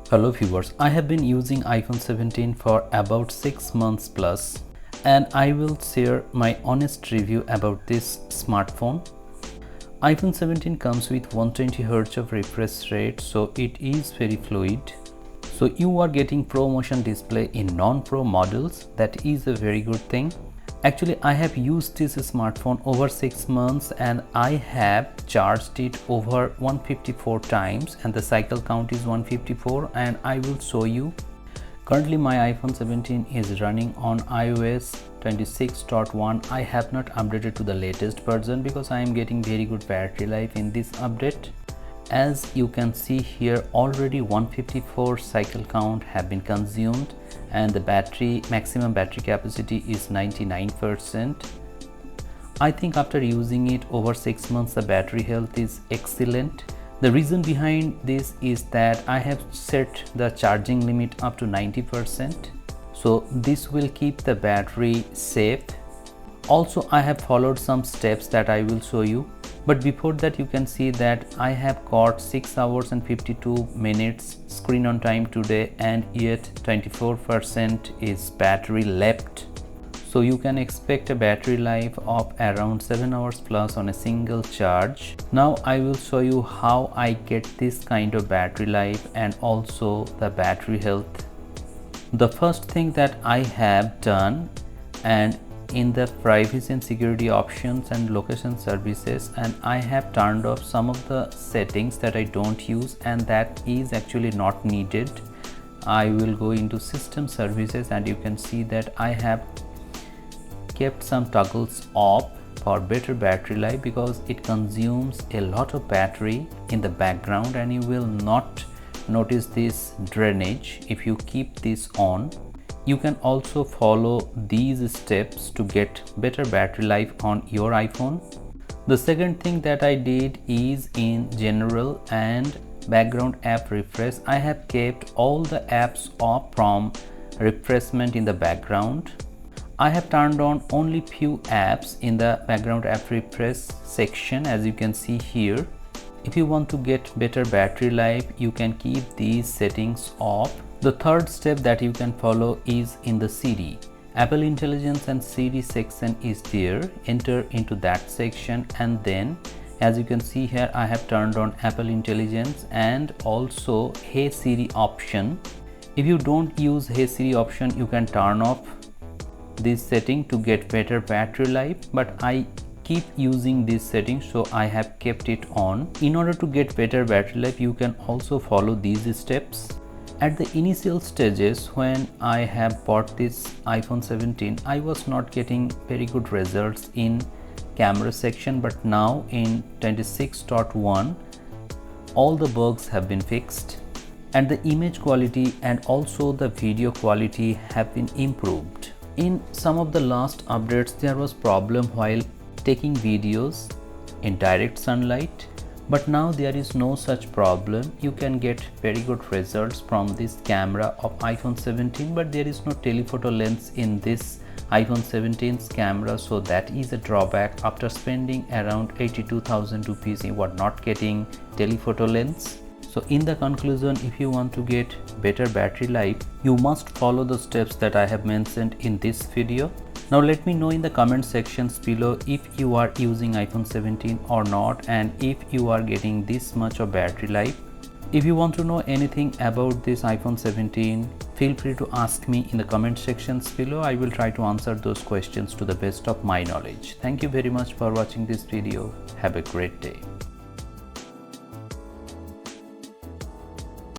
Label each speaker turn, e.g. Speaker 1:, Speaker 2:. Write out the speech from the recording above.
Speaker 1: Hello viewers, I have been using iPhone 17 for about 6 months plus, and I will share my honest review about this smartphone. iPhone 17 comes with 120Hz of refresh rate, so it is very fluid. So you are getting Pro Motion display in non-Pro models. That is a very good thing. Actually, I have used this smartphone over 6 months and I have charged it over 154 times and the cycle count is 154, and I will show you. Currently my iPhone 17 is running on iOS 26.1. I have not updated to the latest version because I am getting very good battery life in this update. As you can see here, already 154 cycle count have been consumed and the maximum battery capacity is 99%. I think after using it over 6 months, the battery health is excellent. The reason behind this is that I have set the charging limit up to 90%. So this will keep the battery safe. Also, I have followed some steps that I will show you. But before that, you can see that I have got 6 hours and 52 minutes screen on time today, and yet 24% is battery left. So you can expect a battery life of around 7 hours plus on a single charge. Now I will show you how I get this kind of battery life and also the battery health. The first thing that I have done, and in the privacy and security options and location services, and I have turned off some of the settings that I don't use and that is actually not needed. I will go into system services and you can see that I have kept some toggles off for better battery life because it consumes a lot of battery in the background and you will not notice this drainage if you keep this on. You can also follow these steps to get better battery life on your iPhone. The second thing that I did is in general and background app refresh. I have kept all the apps off from refreshment in the background. I have turned on only few apps in the background app refresh section, as you can see here. If you want to get better battery life, you can keep these settings off. The third step that you can follow is in the Siri. Apple Intelligence and Siri section is there. Enter into that section and then, as you can see here, I have turned on Apple Intelligence and also Hey Siri option. If you don't use Hey Siri option, you can turn off this setting to get better battery life, but I keep using this setting, so I have kept it on. In order to get better battery life, you can also follow these steps. At the initial stages when I have bought this iPhone 17, I was not getting very good results in camera section, but now in 26.1 all the bugs have been fixed and the image quality and also the video quality have been improved. In some of the last updates there was problem while taking videos in direct sunlight, but now there is no such problem. You can get very good results from this camera of iPhone 17, but there is no telephoto lens in this iPhone 17's camera, so that is a drawback. After spending around 82,000 rupees, you are not getting telephoto lens. So in the conclusion, if you want to get better battery life, you must follow the steps that I have mentioned in this video. Now let me know in the comment sections below if you are using iPhone 17 or not, and if you are getting this much of battery life. If you want to know anything about this iPhone 17, feel free to ask me in the comment sections below. I will try to answer those questions to the best of my knowledge. Thank you very much for watching this video. Have a great day.